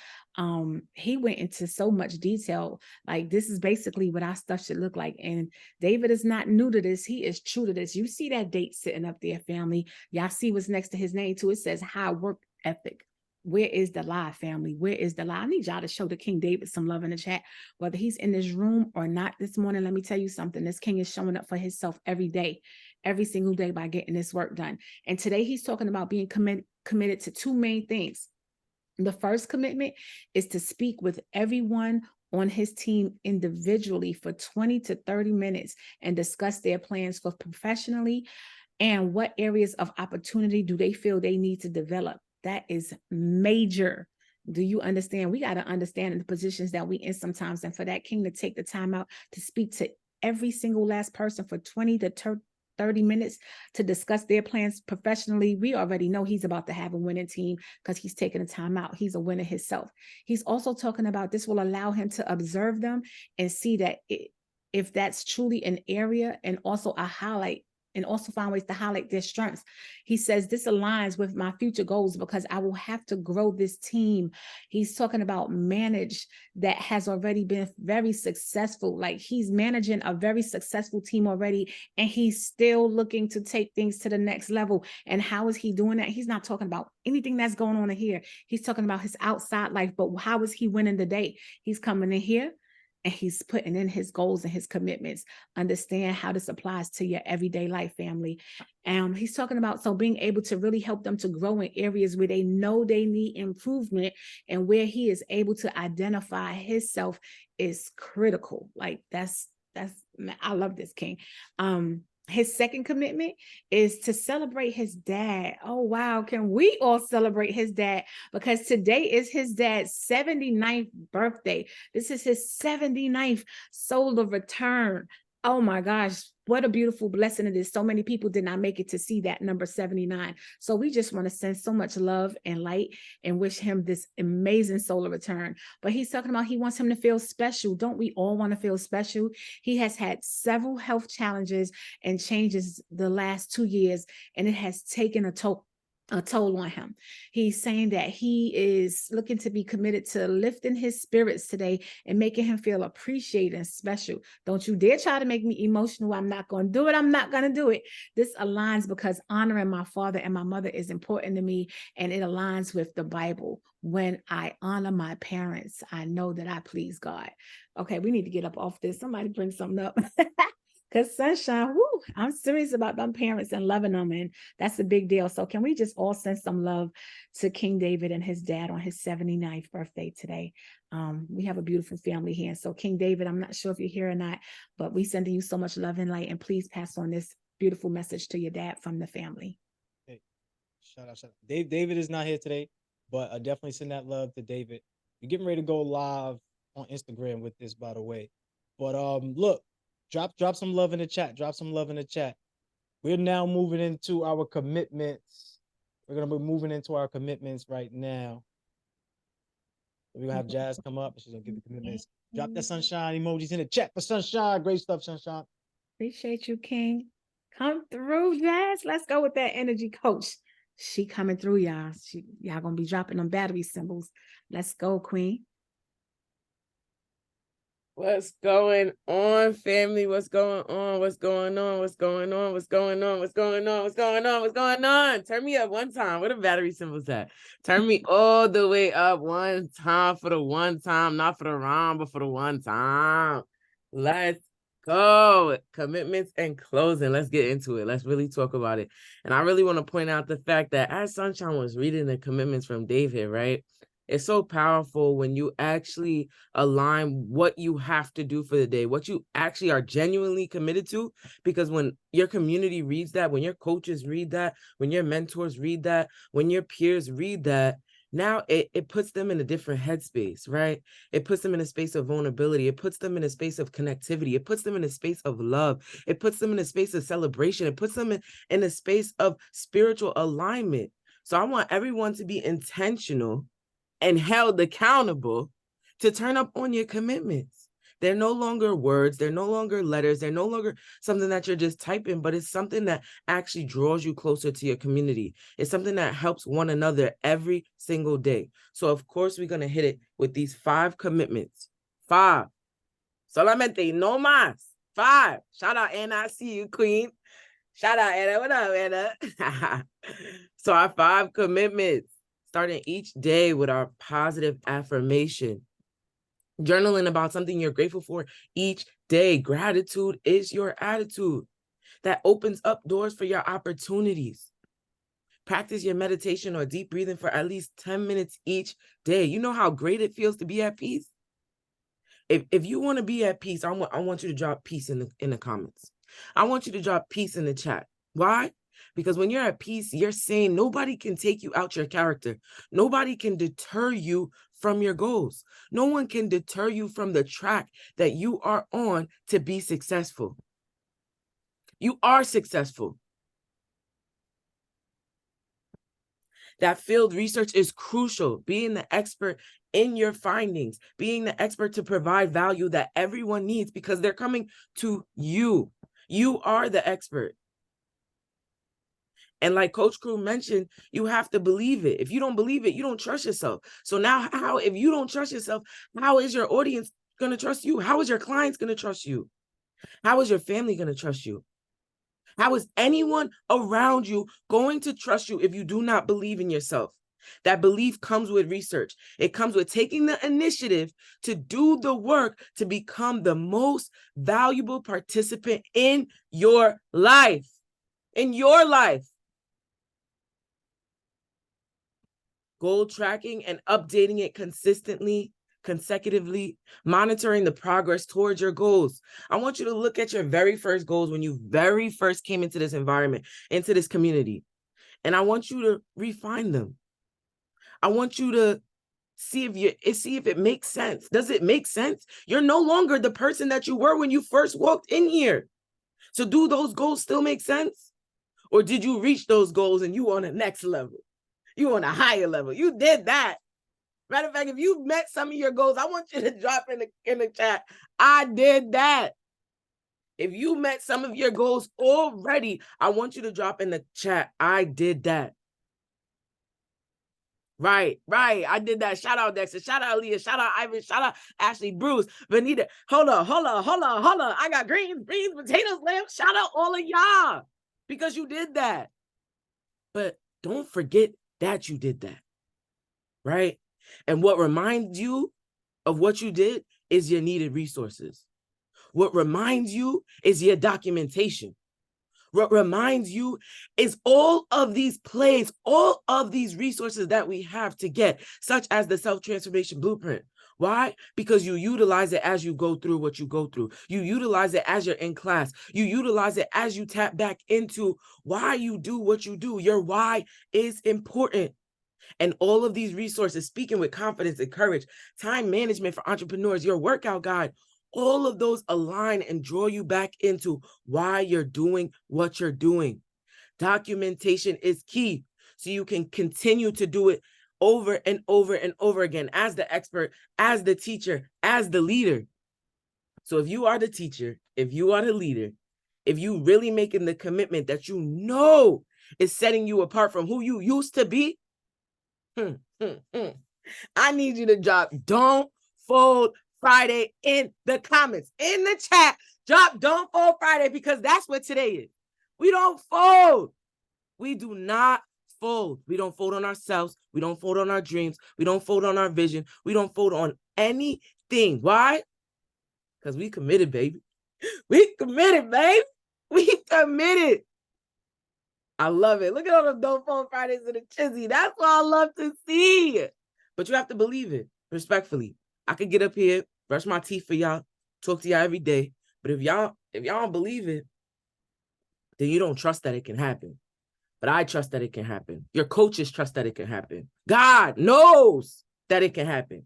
He went into so much detail. Like, this is basically what our stuff should look like. And David is not new to this. He is true to this. You see that date sitting up there, family. Y'all see what's next to his name too. It says high work ethic. Where is the lie, family? Where is the lie? I need y'all to show the King David some love in the chat, whether he's in this room or not this morning. Let me tell you something. This king is showing up for himself every day, every single day, by getting this work done. And today he's talking about being committed to 2 main things. The first commitment is to speak with everyone on his team individually for 20 to 30 minutes and discuss their plans for professionally and what areas of opportunity do they feel they need to develop. That is major. Do you understand? We got to understand the positions that we in sometimes. And for that king to take the time out to speak to every single last person for 20 to 30 minutes to discuss their plans professionally, we already know he's about to have a winning team because he's taking the time out. He's a winner himself. He's also talking about this will allow him to observe them and see that if that's truly an area and also a highlight, and also find ways to highlight their strengths. He says, this aligns with my future goals because I will have to grow this team. He's talking about manage that has already been very successful. Like, he's managing a very successful team already, and he's still looking to take things to the next level. And how is he doing that? He's not talking about anything that's going on in here. He's talking about his outside life, but how is he winning the day? He's coming in here and he's putting in his goals and his commitments. Understand how this applies to your everyday life, family. He's talking about being able to really help them to grow in areas where they know they need improvement, and where he is able to identify himself is critical. Like, that's I love this king. his second commitment is to celebrate his dad. Oh, wow. Can we all celebrate his dad? Because today is his dad's 79th birthday. This is his 79th solar return. Oh my gosh, what a beautiful blessing it is. So many people did not make it to see that number 79. So we just want to send so much love and light and wish him this amazing solar return. But he's talking about he wants him to feel special. Don't we all want to feel special? He has had several health challenges and changes the last 2 years, and it has taken a toll on him. He's saying that he is looking to be committed to lifting his spirits today and making him feel appreciated and special. Don't you dare try to make me emotional. I'm not going to do it. I'm not going to do it. This aligns because honoring my father and my mother is important to me, and it aligns with the Bible. When I honor my parents, I know that I please God. Okay, we need to get up off this. Somebody bring something up. Because Sunshine, whoo, I'm serious about them parents and loving them, and that's a big deal. So can we just all send some love to King David and his dad on his 79th birthday today? We have a beautiful family here. And so King David, I'm not sure if you're here or not, but we sending you so much love and light, and please pass on this beautiful message to your dad from the family. Hey, shout out. David is not here today, but I definitely send that love to David. We're getting ready to go live on Instagram with this, by the way. But look, drop some love in the chat. Drop some love in the chat. We're now moving into our commitments. We're gonna be moving into our commitments right now. We're gonna have Jazz come up and she's gonna give the commitments. Drop that sunshine emojis in the chat for Sunshine. Great stuff, Sunshine. Appreciate you, King. Come through, Jazz. Let's go with that energy, coach. She coming through, y'all. Y'all gonna be dropping them battery symbols. Let's go, Queen. What's going on, family? What's going on? What's going on? What's going on? What's going on? What's going on? What's going on? What's going on? Turn me up one time. Where the battery symbols at? Turn me all the way up one time for the one time, not for the round, but for the one time. Let's go. Commitments and closing. Let's get into it. Let's really talk about it. And I really want to point out the fact that as Sunshine was reading the commitments from David, right? It's so powerful when you actually align what you have to do for the day, what you actually are genuinely committed to. Because when your community reads that, when your coaches read that, when your mentors read that, when your peers read that, now it puts them in a different headspace, right? It puts them in a space of vulnerability. It puts them in a space of connectivity. It puts them in a space of love. It puts them in a space of celebration. It puts them in a space of spiritual alignment. So I want everyone to be intentional and held accountable to turn up on your commitments. They're no longer words. They're no longer letters. They're no longer something that you're just typing, but it's something that actually draws you closer to your community. It's something that helps one another every single day. So of course, we're going to hit it with these 5 commitments. 5. Solamente no más. 5. Shout out, Anna. I see you, Queen. Shout out, Anna. What up, Anna? So our 5 commitments. Starting each day with our positive affirmation. Journaling about something you're grateful for each day. Gratitude is your attitude. That opens up doors for your opportunities. Practice your meditation or deep breathing for at least 10 minutes each day. You know how great it feels to be at peace? If you want to be at peace, I want you to drop peace in the comments. I want you to drop peace in the chat. Why? Because when you're at peace, you're saying nobody can take you out your character. Nobody can deter you from your goals. No one can deter you from the track that you are on to be successful. You are successful. That field research is crucial. Being the expert in your findings, being the expert to provide value that everyone needs because they're coming to you. You are the expert. And like Coach Crew mentioned, you have to believe it. If you don't believe it, you don't trust yourself. So now if you don't trust yourself, how is your audience going to trust you? How is your clients going to trust you? How is your family going to trust you? How is anyone around you going to trust you if you do not believe in yourself? That belief comes with research. It comes with taking the initiative to do the work to become the most valuable participant in your life. In your life. Goal tracking and updating it consistently consecutively, monitoring the progress towards your goals. I want you to look at your very first goals when you very first came into this environment, into this community. And I want you to refine them. I want you to see if it makes sense. Does it make sense? You're no longer the person that you were when you first walked in here. So do those goals still make sense? Or did you reach those goals and you on the next level? You on a higher level. You did that. Matter of fact, if you met some of your goals, I want you to drop in the chat. I did that. If you met some of your goals already, I want you to drop in the chat. I did that. Right. I did that. Shout out Dexter. Shout out Leah. Shout out Ivan. Shout out Ashley, Bruce, Vanita. Hold on. I got greens, potatoes, lamb. Shout out all of y'all because you did that. But don't forget that you did that. Right? And what reminds you of what you did is your needed resources. What reminds you is your documentation. What reminds you is all of these plays, all of these resources that we have to get, such as the self-transformation blueprint. Why? Because you utilize it as you go through what you go through. You utilize it as you're in class. You utilize it as you tap back into why you do what you do. Your why is important. And all of these resources, speaking with confidence and courage, time management for entrepreneurs, your workout guide, all of those align and draw you back into why you're doing what you're doing. Documentation is key so you can continue to do it over and over and over again as the expert, as the teacher, as the leader. So if you are the teacher, if you are the leader, if you really making the commitment that you know is setting you apart from who you used to be, I need you to drop Don't Fold Friday in the comments, in the chat. Drop Don't Fold Friday because that's what today is. We don't fold. We do not fold. We don't fold on ourselves. We don't fold on our dreams. We don't fold on our vision. We don't fold on anything. Why? Because we committed, baby. We committed, babe. We committed. I love it. Look at all the Don't Fold Fridays in the chizzy. That's what I love to see. But you have to believe it, respectfully. I could get up here, brush my teeth for y'all, talk to y'all every day. But if y'all don't believe it, then you don't trust that it can happen. But I trust that it can happen. Your coaches trust that it can happen. God knows that it can happen.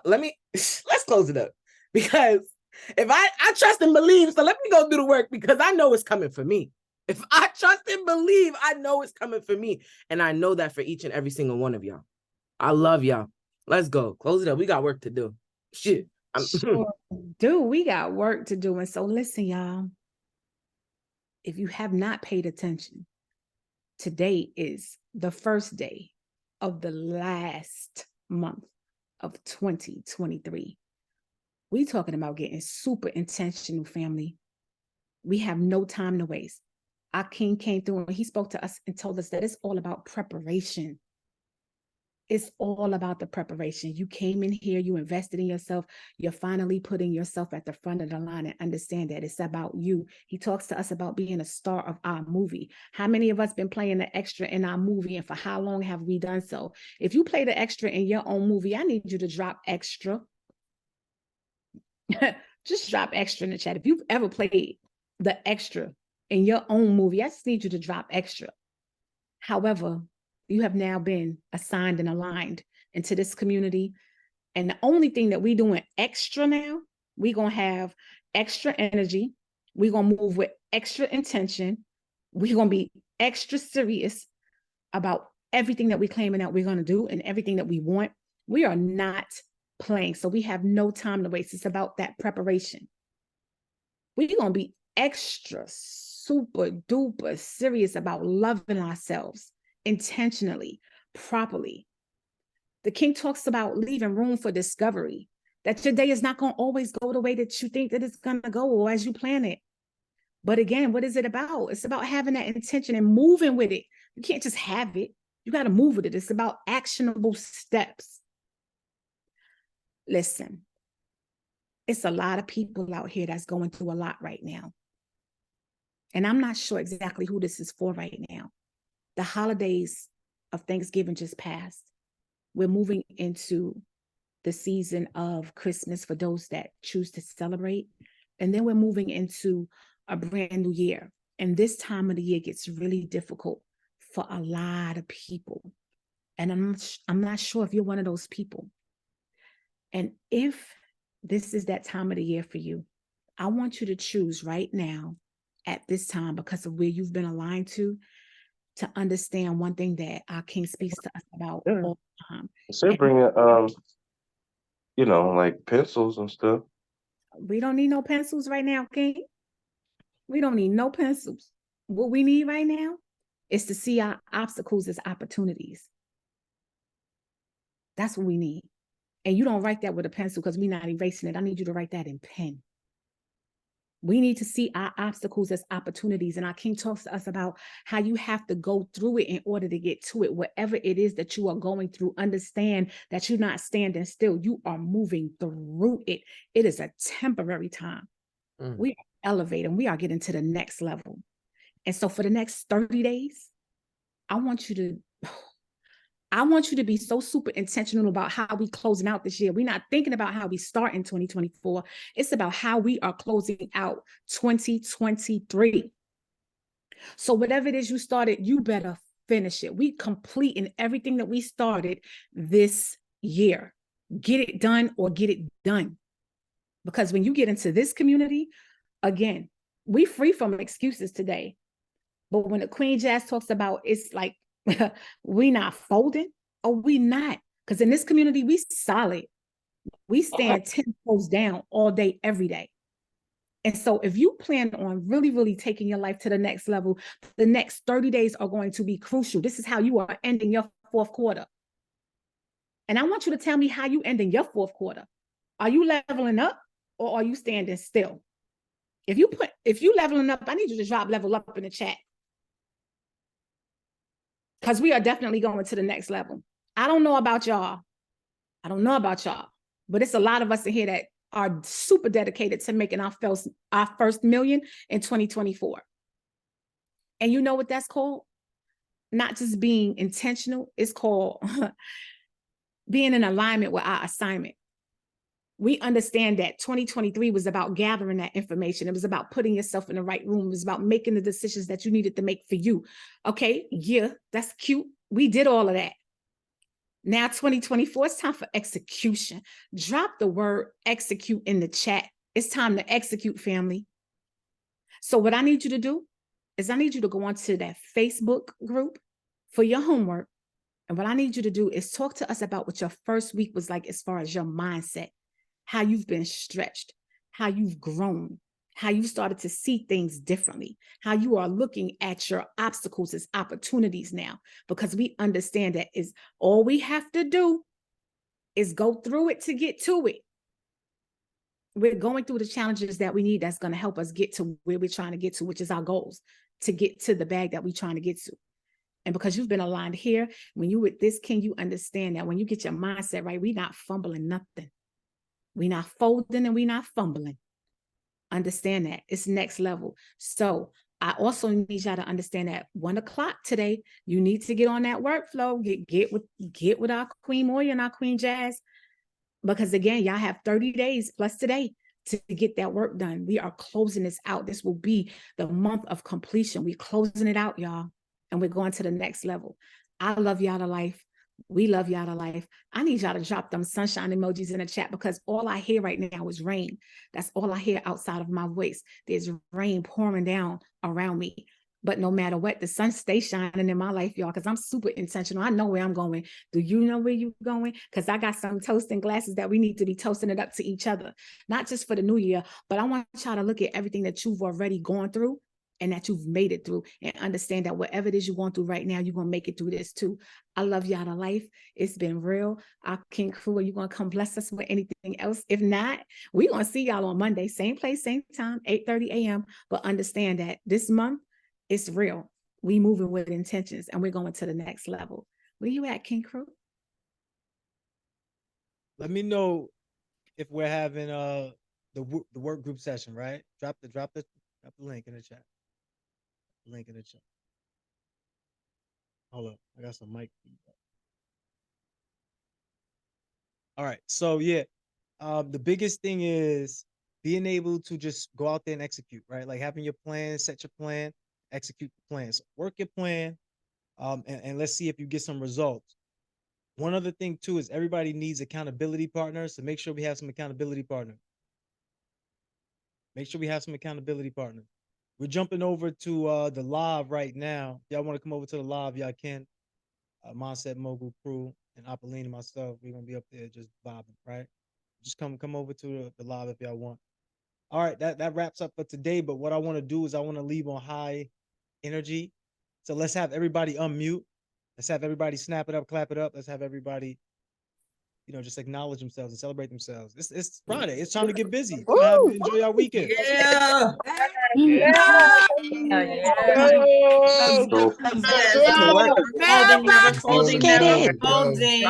Let's close it up. Because if I trust and believe, so let me go do the work because I know it's coming for me. If I trust and believe, I know it's coming for me. And I know that for each and every single one of y'all. I love y'all. Let's go. Close it up. We got work to do. Shit. Sure do. We got work to do. And so listen, y'all. If you have not paid attention, today is the first day of the last month of 2023. We talking about getting super intentional, family. We have no time to waste. Our king came through and he spoke to us and told us that it's all about preparation. It's all about the preparation. You came in here, you invested in yourself. You're finally putting yourself at the front of the line and understand that it's about you. He talks to us about being a star of our movie. How many of us been playing the extra in our movie and for how long have we done so? If you play the extra in your own movie, I need you to drop extra. Just drop extra in the chat. If you've ever played the extra in your own movie, I just need you to drop extra. However, you have now been assigned and aligned into this community. And the only thing that we're doing extra now, we're going to have extra energy. We're going to move with extra intention. We're going to be extra serious about everything that we're claiming that we're going to do and everything that we want. We are not playing. So we have no time to waste. It's about that preparation. We're going to be extra, super duper serious about loving ourselves intentionally, properly. The king talks about leaving room for discovery, that your day is not going to always go the way that you think that it's going to go or as you plan it. But again, what is it about? It's about having that intention and moving with it. You can't just have it. You got to move with it. It's about actionable steps. Listen, it's a lot of people out here that's going through a lot right now. And I'm not sure exactly who this is for right now. The holidays of Thanksgiving just passed. We're moving into the season of Christmas for those that choose to celebrate. And then we're moving into a brand new year. And this time of the year gets really difficult for a lot of people. And I'm not sure if you're one of those people. And if this is that time of the year for you, I want you to choose right now at this time, because of where you've been aligned to understand one thing that our King speaks to us about all the time. So bring it, like pencils and stuff. We don't need no pencils right now, King. We don't need no pencils. What we need right now is to see our obstacles as opportunities. That's what we need. And you don't write that with a pencil because we're not erasing it. I need you to write that in pen. We need to see our obstacles as opportunities. And our King talks to us about how you have to go through it in order to get to it. Whatever it is that you are going through, understand that you're not standing still. You are moving through it. It is a temporary time. We are elevating. We are getting to the next level. And so for the next 30 days, I want you to be so super intentional about how we closing out this year. We're not thinking about how we start in 2024. It's about how we are closing out 2023. So whatever it is you started, you better finish it. We completing everything that we started this year. Get it done or get it done. Because when you get into this community, again, we free from excuses today. But when the Queen Jazz talks about, it's like, we not folding, or we not. Because in this community, we solid. We stand 10 toes down all day, every day. And so if you plan on really, really taking your life to the next level, the next 30 days are going to be crucial. This is how you are ending your fourth quarter. And I want you to tell me how you ending your fourth quarter. Are you leveling up or are you standing still? If you leveling up, I need you to drop level up in the chat. Because we are definitely going to the next level. I don't know about y'all, but it's a lot of us in here that are super dedicated to making our first million in 2024. And you know what that's called? Not just being intentional, it's called being in alignment with our assignment. We understand that 2023 was about gathering that information. It was about putting yourself in the right room. It was about making the decisions that you needed to make for you. Okay, yeah, that's cute. We did all of that. Now 2024, it's time for execution. Drop the word execute in the chat. It's time to execute, family. So what I need you to do is I need you to go onto that Facebook group for your homework. And what I need you to do is talk to us about what your first week was like as far as your mindset, how you've been stretched, how you've grown, how you started to see things differently, how you are looking at your obstacles as opportunities now, because we understand that is all we have to do is go through it to get to it. We're going through the challenges that we need that's going to help us get to where we're trying to get to, which is our goals, to get to the bag that we're trying to get to. And because you've been aligned here, when you with this King, you understand that when you get your mindset right, we're not fumbling nothing. We're not folding and we're not fumbling. Understand that. It's next level. So I also need y'all to understand that 1 o'clock today, you need to get on that workflow, get with our Queen Moya and our Queen Jazz. Because again, y'all have 30 days plus today to get that work done. We are closing this out. This will be the month of completion. We're closing it out, y'all. And we're going to the next level. I love y'all to life. We love y'all to life. I need y'all to drop them sunshine emojis in the chat, because all I hear right now is rain. That's all I hear outside of my voice. There's rain pouring down around me. But no matter what, the sun stays shining in my life, y'all, because I'm super intentional. I know where I'm going. Do you know where you're going? Because I got some toasting glasses that we need to be toasting it up to each other, not just for the new year, but I want y'all to look at everything that you've already gone through and that you've made it through, and understand that whatever it is you're going through right now, you're going to make it through this too. I love y'all to life. It's been real. Our King Crew, are you going to come bless us with anything else? If not, we're going to see y'all on Monday, same place, same time, 8:30 a.m. But understand that this month, it's real. We moving with intentions and we're going to the next level. Where you at, King Crew? Let me know if we're having the work group session, right? Drop the link in the chat. Link in the chat. Hold up, I got some mic feedback. All right. So yeah, the biggest thing is being able to just go out there and execute, right? Like having your plan, set your plan, execute the plan. So work your plan, and let's see if you get some results. One other thing too is everybody needs accountability partners. So make sure we have some accountability partners. Make sure we have some accountability partners. We're jumping over to the live right now. Y'all want to come over to the live? Y'all can. Mindset Mogul crew and Apolline and myself, we're gonna be up there just vibing, right? Just come over to the live if y'all want. All right, that wraps up for today. But what I want to do is I want to leave on high energy. So let's have everybody unmute. Let's have everybody snap it up, clap it up. Let's have everybody, just acknowledge themselves and celebrate themselves. It's Friday. It's time to get busy. Enjoy our weekend. Yeah. Go. Never folding, never folding.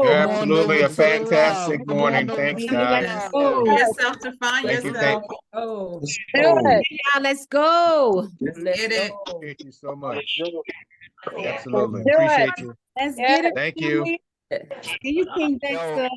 Absolutely a fantastic morning. Thanks, guys. Yourself to find Thank you, yourself. Oh, Oh. let's go. Get it. Appreciate you so much. Absolutely. Appreciate you. Let's get it. Thank you. See you, King Dexter.